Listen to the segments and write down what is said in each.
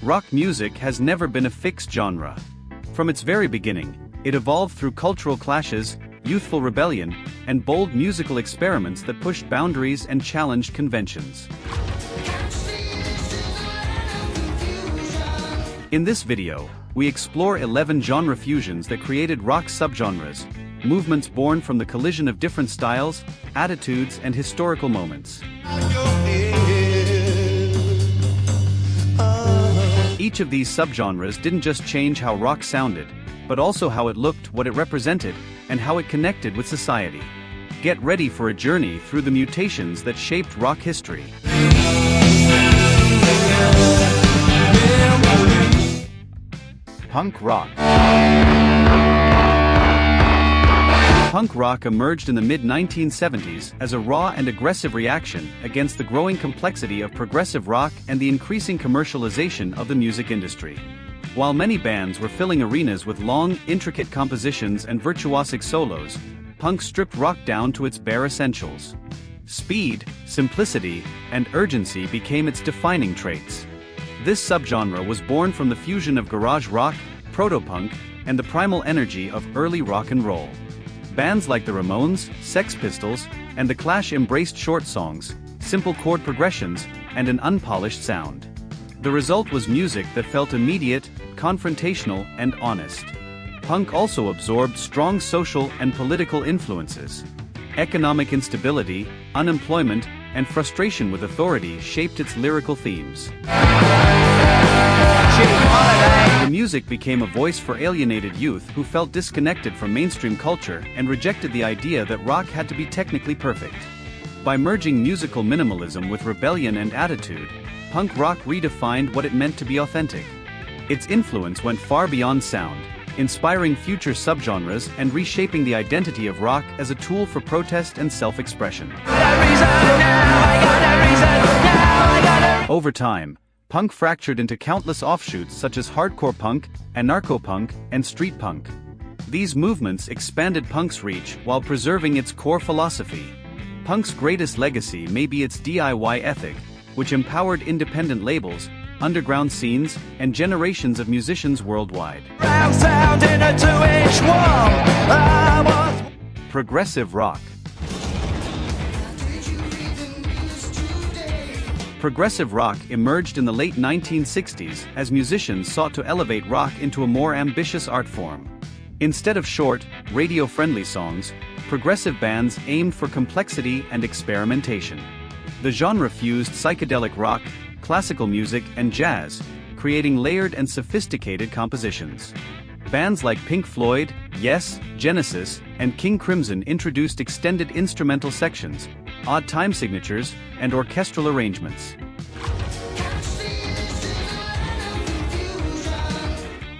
Rock music has never been a fixed genre. From its very beginning, it evolved through cultural clashes, youthful rebellion, and bold musical experiments that pushed boundaries and challenged conventions. In this video, we explore 11 genre fusions that created rock subgenres, movements born from the collision of different styles, attitudes, and historical moments. Each of these subgenres didn't just change how rock sounded, but also how it looked, what it represented, and how it connected with society. Get ready for a journey through the mutations that shaped rock history. Punk rock. Punk rock emerged in the mid-1970s as a raw and aggressive reaction against the growing complexity of progressive rock and the increasing commercialization of the music industry. While many bands were filling arenas with long, intricate compositions and virtuosic solos, punk stripped rock down to its bare essentials. Speed, simplicity, and urgency became its defining traits. This subgenre was born from the fusion of garage rock, proto-punk, and the primal energy of early rock and roll. Bands like the Ramones, Sex Pistols, and The Clash embraced short songs, simple chord progressions, and an unpolished sound. The result was music that felt immediate, confrontational, and honest. Punk also absorbed strong social and political influences. Economic instability, unemployment, and frustration with authority shaped its lyrical themes. The music became a voice for alienated youth who felt disconnected from mainstream culture and rejected the idea that rock had to be technically perfect. By merging musical minimalism with rebellion and attitude, punk rock redefined what it meant to be authentic. Its influence went far beyond sound, inspiring future subgenres and reshaping the identity of rock as a tool for protest and self-expression. Over time, punk fractured into countless offshoots such as hardcore punk, anarcho-punk, and street punk. These movements expanded punk's reach while preserving its core philosophy. Punk's greatest legacy may be its DIY ethic, which empowered independent labels, underground scenes, and generations of musicians worldwide. Progressive rock. Progressive rock emerged in the late 1960s as musicians sought to elevate rock into a more ambitious art form. Instead of short, radio-friendly songs, progressive bands aimed for complexity and experimentation. The genre fused psychedelic rock, classical music, and jazz, creating layered and sophisticated compositions. Bands like Pink Floyd, Yes, Genesis, and King Crimson introduced extended instrumental sections, odd time signatures, and orchestral arrangements.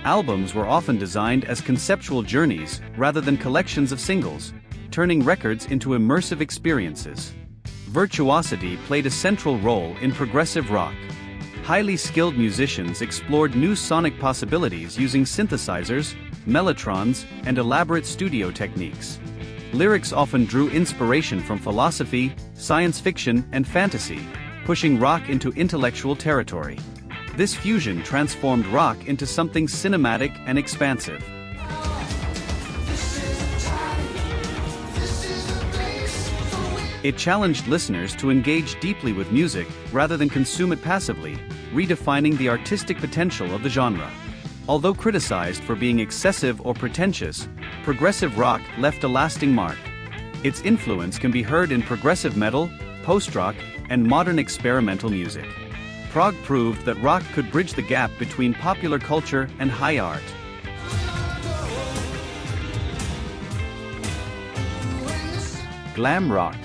Albums were often designed as conceptual journeys rather than collections of singles, turning records into immersive experiences. Virtuosity played a central role in progressive rock. Highly skilled musicians explored new sonic possibilities using synthesizers, mellotrons, and elaborate studio techniques. Lyrics often drew inspiration from philosophy, science fiction, and fantasy, pushing rock into intellectual territory. This fusion transformed rock into something cinematic and expansive. It challenged listeners to engage deeply with music rather than consume it passively, redefining the artistic potential of the genre. Although criticized for being excessive or pretentious, progressive rock left a lasting mark. Its influence can be heard in progressive metal, post-rock, and modern experimental music. Prog proved that rock could bridge the gap between popular culture and high art. Glam rock.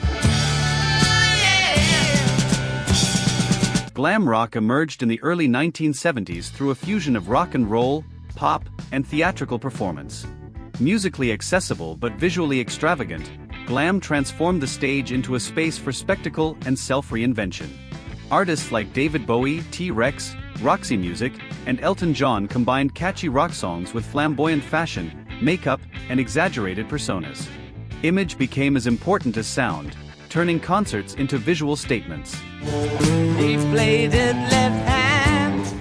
Glam rock emerged in the early 1970s through a fusion of rock and roll, pop, and theatrical performance. Musically accessible but visually extravagant, glam transformed the stage into a space for spectacle and self-reinvention. Artists like David Bowie, T-Rex, Roxy Music, and Elton John combined catchy rock songs with flamboyant fashion, makeup, and exaggerated personas. Image became as important as sound, turning concerts into visual statements.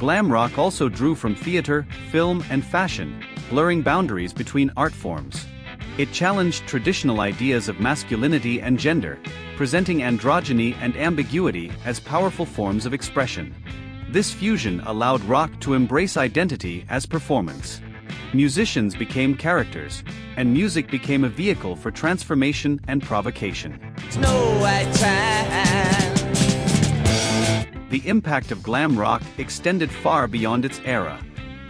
Glam rock also drew from theater, film, and fashion, blurring boundaries between art forms. It challenged traditional ideas of masculinity and gender, presenting androgyny and ambiguity as powerful forms of expression. This fusion allowed rock to embrace identity as performance. Musicians became characters, and music became a vehicle for transformation and provocation. The impact of glam rock extended far beyond its era.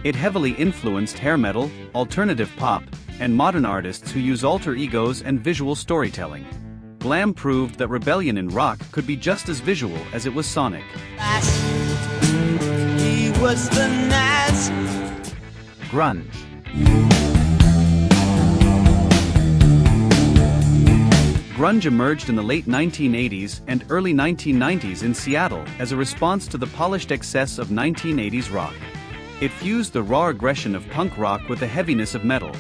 It heavily influenced hair metal, alternative pop, and modern artists who use alter egos and visual storytelling. Glam proved that rebellion in rock could be just as visual as it was sonic. He was the nice. Grunge. Grunge emerged in the late 1980s and early 1990s in Seattle as a response to the polished excess of 1980s rock. It fused the raw aggression of punk rock with the heaviness of metal,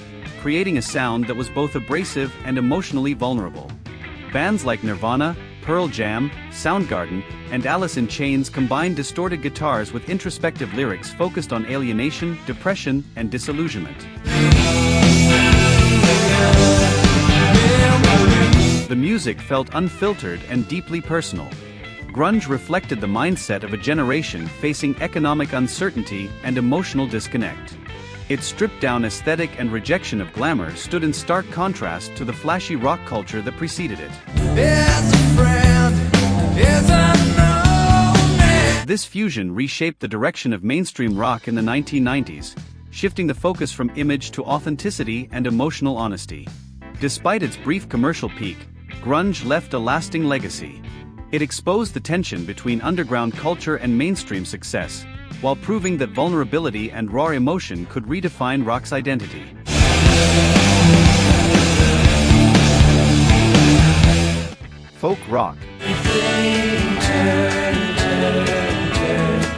creating a sound that was both abrasive and emotionally vulnerable. Bands like Nirvana, Pearl Jam, Soundgarden, and Alice in Chains combined distorted guitars with introspective lyrics focused on alienation, depression, and disillusionment. The music felt unfiltered and deeply personal. Grunge reflected the mindset of a generation facing economic uncertainty and emotional disconnect. Its stripped-down aesthetic and rejection of glamour stood in stark contrast to the flashy rock culture that preceded it. This fusion reshaped the direction of mainstream rock in the 1990s, shifting the focus from image to authenticity and emotional honesty. Despite its brief commercial peak, grunge left a lasting legacy. It exposed the tension between underground culture and mainstream success, while proving that vulnerability and raw emotion could redefine rock's identity. Folk rock.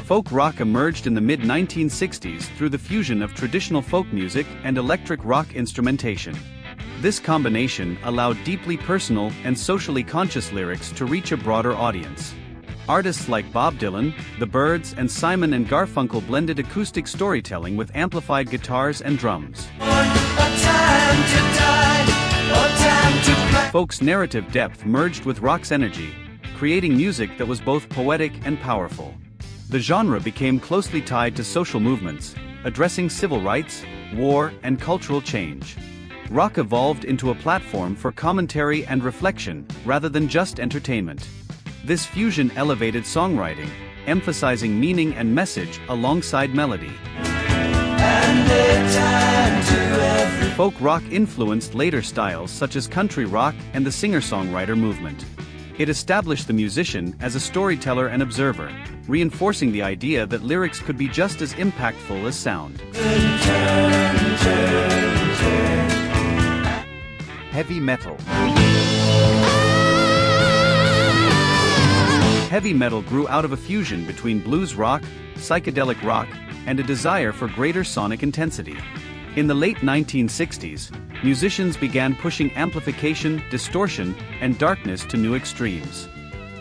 Folk rock emerged in the mid-1960s through the fusion of traditional folk music and electric rock instrumentation. This combination allowed deeply personal and socially conscious lyrics to reach a broader audience. Artists like Bob Dylan, The Byrds, and Simon and Garfunkel blended acoustic storytelling with amplified guitars and drums. Folk's narrative depth merged with rock's energy, creating music that was both poetic and powerful. The genre became closely tied to social movements, addressing civil rights, war, and cultural change. Rock evolved into a platform for commentary and reflection, rather than just entertainment. This fusion elevated songwriting, emphasizing meaning and message alongside melody. Folk rock influenced later styles such as country rock and the singer-songwriter movement. It established the musician as a storyteller and observer, reinforcing the idea that lyrics could be just as impactful as sound. Heavy metal. Heavy metal grew out of a fusion between blues rock, psychedelic rock, and a desire for greater sonic intensity. In the late 1960s, musicians began pushing amplification, distortion, and darkness to new extremes.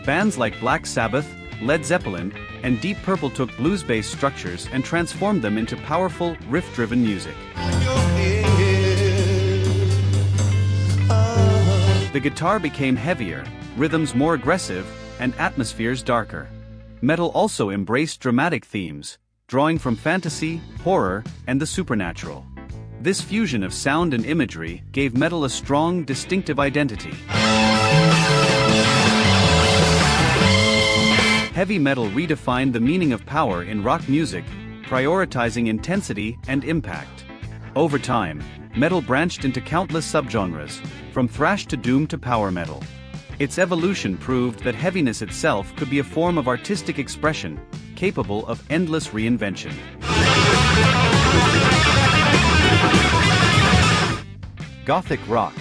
Bands like Black Sabbath, Led Zeppelin, and Deep Purple took blues-based structures and transformed them into powerful, riff-driven music. The guitar became heavier, rhythms more aggressive, and atmospheres darker. Metal also embraced dramatic themes, drawing from fantasy, horror, and the supernatural. This fusion of sound and imagery gave metal a strong, distinctive identity. Heavy metal redefined the meaning of power in rock music, prioritizing intensity and impact. Over time, metal branched into countless subgenres, from thrash to doom to power metal. Its evolution proved that heaviness itself could be a form of artistic expression, capable of endless reinvention. Gothic rock.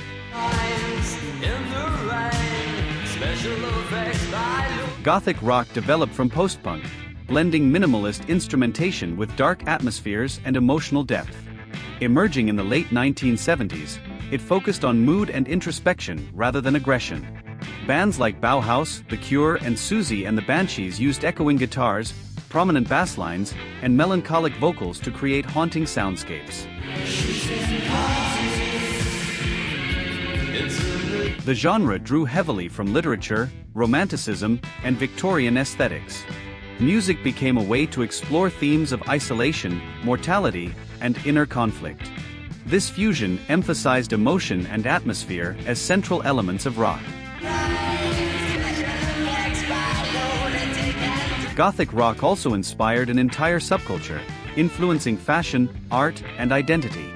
Gothic rock developed from post-punk, blending minimalist instrumentation with dark atmospheres and emotional depth. Emerging in the late 1970s, it focused on mood and introspection rather than aggression. Bands like Bauhaus, The Cure, and Susie and the Banshees used echoing guitars, prominent bass lines, and melancholic vocals to create haunting soundscapes. The genre drew heavily from literature, romanticism, and Victorian aesthetics. Music became a way to explore themes of isolation, mortality, and inner conflict. This fusion emphasized emotion and atmosphere as central elements of rock. Gothic rock also inspired an entire subculture, influencing fashion, art, and identity.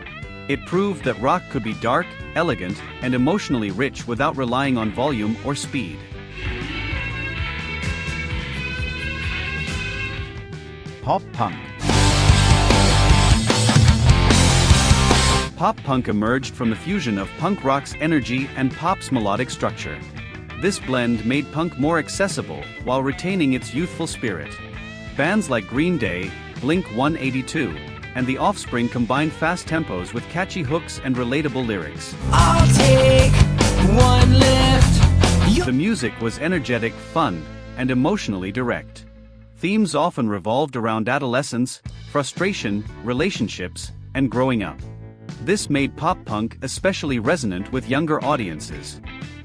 It proved that rock could be dark, elegant, and emotionally rich without relying on volume or speed. Pop punk. Pop punk emerged from the fusion of punk rock's energy and pop's melodic structure. This blend made punk more accessible while retaining its youthful spirit. Bands like Green Day, Blink-182, and The Offspring combined fast tempos with catchy hooks and relatable lyrics. I'll take one lift. The music was energetic, fun, and emotionally direct. Themes often revolved around adolescence, frustration, relationships, and growing up. This made pop punk especially resonant with younger audiences.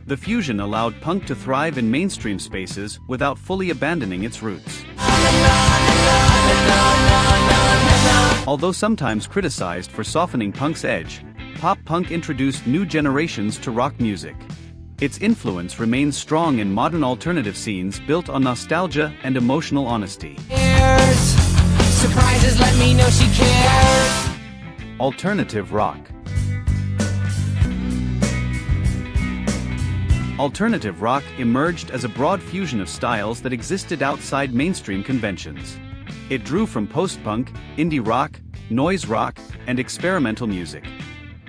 The fusion allowed punk to thrive in mainstream spaces without fully abandoning its roots. Although sometimes criticized for softening punk's edge, pop punk introduced new generations to rock music. Its influence remains strong in modern alternative scenes built on nostalgia and emotional honesty. Surprises, let me know she cares. Alternative rock. Alternative rock emerged as a broad fusion of styles that existed outside mainstream conventions. It drew from post-punk, indie rock, noise rock, and experimental music.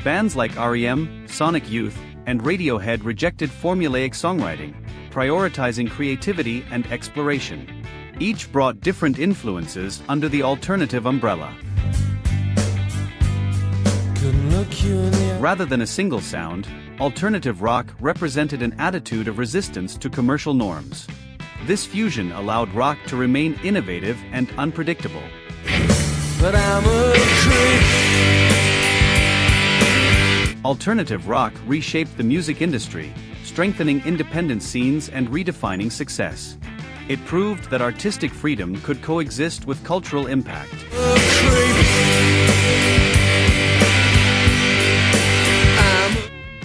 Bands like R.E.M., Sonic Youth, and Radiohead rejected formulaic songwriting, prioritizing creativity and exploration. Each brought different influences under the alternative umbrella. Rather than a single sound, alternative rock represented an attitude of resistance to commercial norms. This fusion allowed rock to remain innovative and unpredictable. But I'm a creep. Alternative rock reshaped the music industry, strengthening independent scenes and redefining success. It proved that artistic freedom could coexist with cultural impact.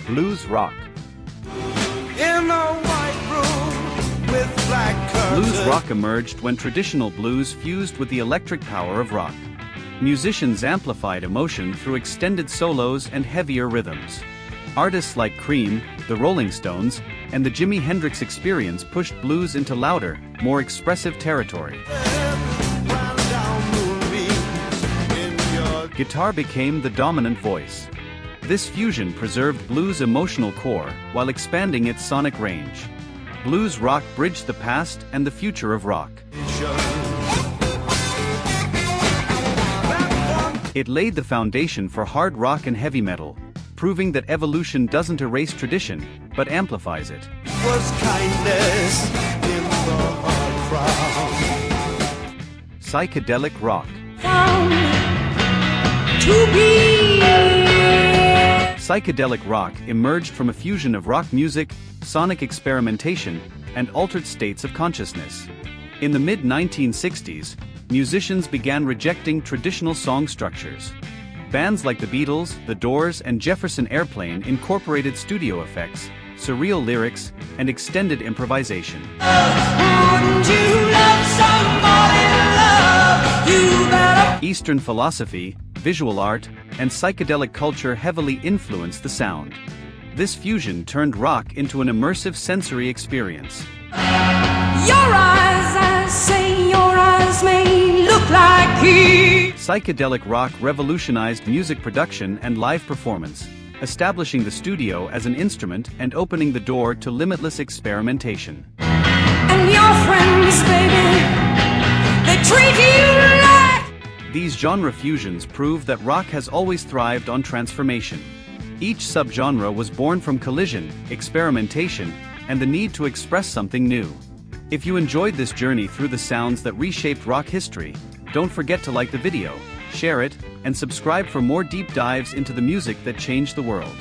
Blues rock. In a white room with black curtains. Blues rock emerged when traditional blues fused with the electric power of rock. Musicians amplified emotion through extended solos and heavier rhythms. Artists like Cream, the Rolling Stones, and the Jimi Hendrix Experience pushed blues into louder, more expressive territory. Guitar became the dominant voice. This fusion preserved blues' emotional core while expanding its sonic range. Blues rock bridged the past and the future of rock. It laid the foundation for hard rock and heavy metal, proving that evolution doesn't erase tradition, but amplifies it. Was kindness in the hard crowd. Psychedelic rock. To be. Psychedelic rock emerged from a fusion of rock music, sonic experimentation, and altered states of consciousness. In the mid-1960s, musicians began rejecting traditional song structures. Bands like the Beatles, The Doors, and Jefferson Airplane incorporated studio effects, surreal lyrics, and extended improvisation. Wouldn't you love somebody love you better? Eastern philosophy, visual art, and psychedelic culture heavily influenced the sound. This fusion turned rock into an immersive sensory experience. Your eyes, I say, your eyes may look like he. Psychedelic rock revolutionized music production and live performance, establishing the studio as an instrument and opening the door to limitless experimentation. And your friends, baby, they treat you like. These genre fusions prove that rock has always thrived on transformation. Each subgenre was born from collision, experimentation, and the need to express something new. If you enjoyed this journey through the sounds that reshaped rock history, don't forget to like the video, share it, and subscribe for more deep dives into the music that changed the world.